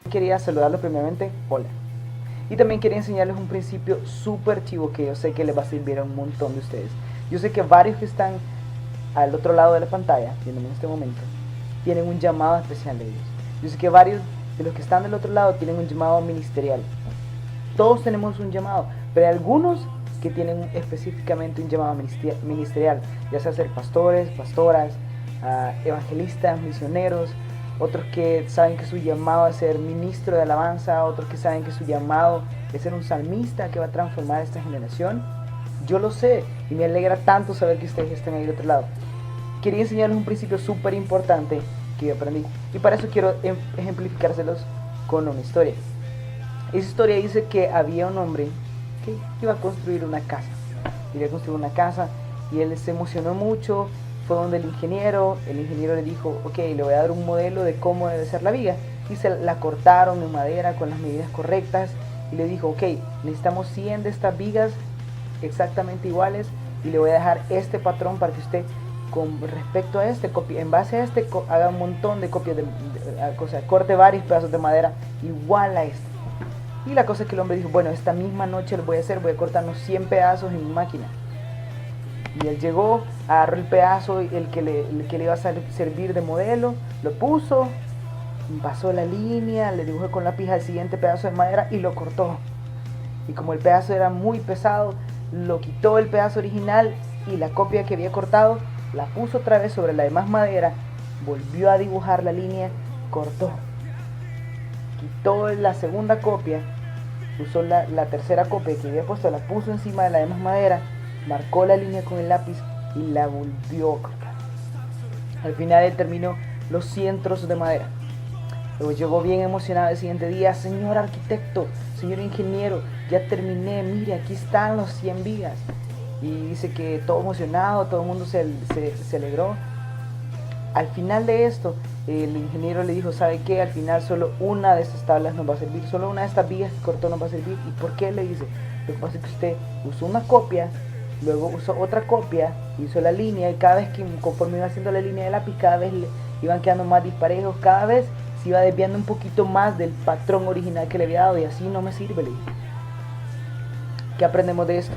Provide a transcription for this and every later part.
Quería saludarlos primeramente, hola. Y también quería enseñarles un principio súper chivo que yo sé que les va a servir a un montón de ustedes. Yo sé que varios que están al otro lado de la pantalla, viéndome en este momento, tienen un llamado especial de Dios. Yo sé que varios de los que están del otro lado tienen un llamado ministerial. Todos tenemos un llamado, pero hay algunos que tienen específicamente un llamado ministerial, ya sea ser pastores, pastoras, evangelistas, misioneros, otros que saben que su llamado es ser ministro de alabanza, otros que saben que su llamado es ser un salmista que va a transformar esta generación. Yo lo sé y me alegra tanto saber que ustedes estén ahí del otro lado. Quería enseñarles un principio súper importante que yo aprendí y para eso quiero ejemplificárselos con una historia. Esa historia dice que había un hombre que iba a construir una casa. Iba a construir una casa y él se emocionó mucho. Fue donde el ingeniero le dijo, ok, le voy a dar un modelo de cómo debe ser la viga. Y se la cortaron en madera con las medidas correctas. Y le dijo, ok, necesitamos 100 de estas vigas exactamente iguales. Y le voy a dejar este patrón para que usted, con respecto a este, en base a este, haga un montón de copias, o sea, corte varios pedazos de madera igual a este. Y la cosa es que el hombre dijo, bueno, esta misma noche lo voy a hacer, voy a cortar unos 100 pedazos en mi máquina. Y él llegó, agarró el pedazo, el que le iba a servir de modelo, lo puso, pasó la línea, le dibujó con la pija el siguiente pedazo de madera y lo cortó. Y como el pedazo era muy pesado, lo quitó el pedazo original y la copia que había cortado, la puso otra vez sobre la demás madera, volvió a dibujar la línea, cortó. Quitó la segunda copia, usó la tercera copia que había puesto, la puso encima de la demás madera, marcó la línea con el lápiz y la volvió a cortar. Al final él terminó los 100 trozos de madera. Luego llegó bien emocionado el siguiente día, señor arquitecto, señor ingeniero, ya terminé, mire, aquí están los 100 vigas. Y dice que todo emocionado, todo el mundo se alegró. Al final de esto, el ingeniero le dijo, ¿sabe qué? Al final solo una de estas tablas nos va a servir, solo una de estas vigas que cortó nos va a servir. ¿Y por qué? Le dice, lo que pasa es que usted usó una copia, luego usó otra copia, hizo la línea y cada vez que conforme iba haciendo la línea de lápiz, cada vez le iban quedando más disparejos, cada vez se iba desviando un poquito más del patrón original que le había dado y así no me sirve, le dije. ¿Qué aprendemos de esto?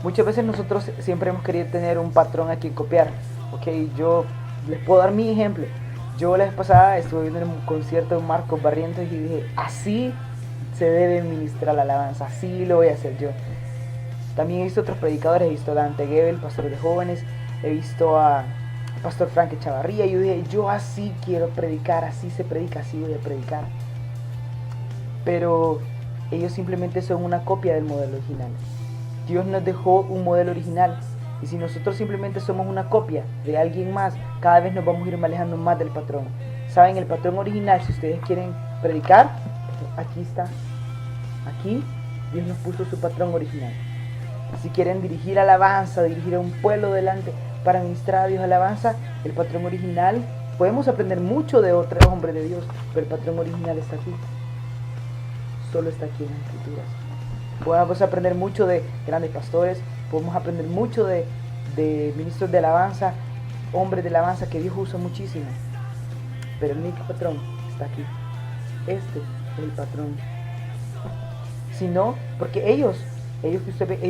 Muchas veces nosotros siempre hemos querido tener un patrón a quien copiar. Ok, yo les puedo dar mi ejemplo. Yo la vez pasada estuve viendo en un concierto de Marcos Barrientos y dije, así se debe ministrar la alabanza, así lo voy a hacer yo. También he visto otros predicadores, he visto a Dante Gebel, pastor de jóvenes, he visto a pastor Frank Chavarría y yo dije, yo así quiero predicar, así se predica, así voy a predicar. Pero ellos simplemente son una copia del modelo original. Dios nos dejó un modelo original y si nosotros simplemente somos una copia de alguien más, cada vez nos vamos a ir alejando más del patrón. ¿Saben? El patrón original, si ustedes quieren predicar, aquí está. Aquí Dios nos puso su patrón original. Si quieren dirigir alabanza, dirigir a un pueblo delante para ministrar a Dios alabanza, el patrón original, podemos aprender mucho de otros hombres de Dios, pero el patrón original está aquí. Solo está aquí en las Escrituras. Podemos aprender mucho de grandes pastores, podemos aprender mucho de ministros de alabanza, hombres de alabanza que Dios usa muchísimo. Pero el único patrón está aquí. Este es el patrón. Si no, porque ellos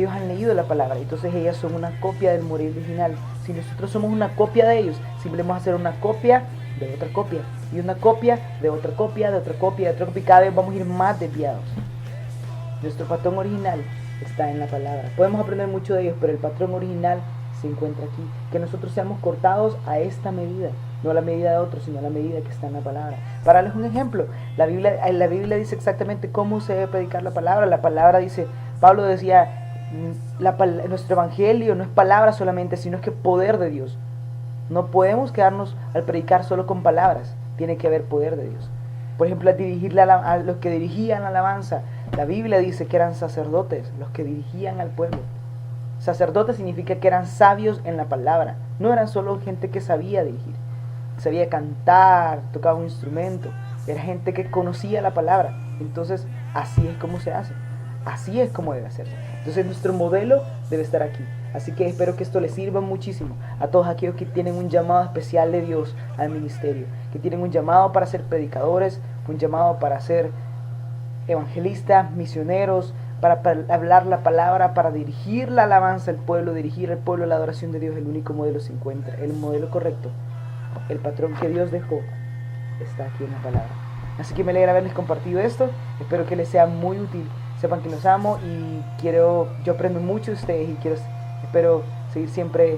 han leído la palabra, entonces ellas son una copia del modelo original. Si nosotros somos una copia de ellos, simplemente vamos a hacer una copia de otra copia, y una copia de otra copia, de otra copia, de otra copia, y cada vez vamos a ir más desviados. Nuestro patrón original está en la palabra. Podemos aprender mucho de ellos, pero el patrón original se encuentra aquí. Que nosotros seamos cortados a esta medida, no a la medida de otros, sino a la medida que está en la palabra. Para darles un ejemplo, la Biblia dice exactamente cómo se debe predicar la palabra. La palabra dice, Pablo decía, nuestro evangelio no es palabra solamente, sino es que poder de Dios. No podemos quedarnos al predicar solo con palabras, tiene que haber poder de Dios. Por ejemplo, a los que dirigían la alabanza, la Biblia dice que eran sacerdotes, los que dirigían al pueblo. Sacerdotes significa que eran sabios en la palabra, no eran solo gente que sabía dirigir, sabía cantar, tocaba un instrumento, era gente que conocía la palabra. Entonces, así es como se hace, así es como debe hacerse. Entonces, nuestro modelo debe estar aquí. Así que espero que esto les sirva muchísimo a todos aquellos que tienen un llamado especial de Dios al ministerio, que tienen un llamado para ser predicadores, fue un llamado para ser evangelistas, misioneros, para hablar la palabra, para dirigir la alabanza al pueblo, dirigir al pueblo a la adoración de Dios. El único modelo se encuentra, el modelo correcto, el patrón que Dios dejó está aquí en la palabra. Así que me alegra haberles compartido esto, espero que les sea muy útil. Sepan que los amo y yo aprendo mucho de ustedes y espero seguir siempre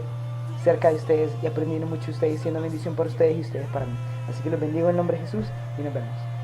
cerca de ustedes y aprendiendo mucho de ustedes, siendo bendición para ustedes y ustedes para mí. Así que los bendigo en el nombre de Jesús y nos vemos.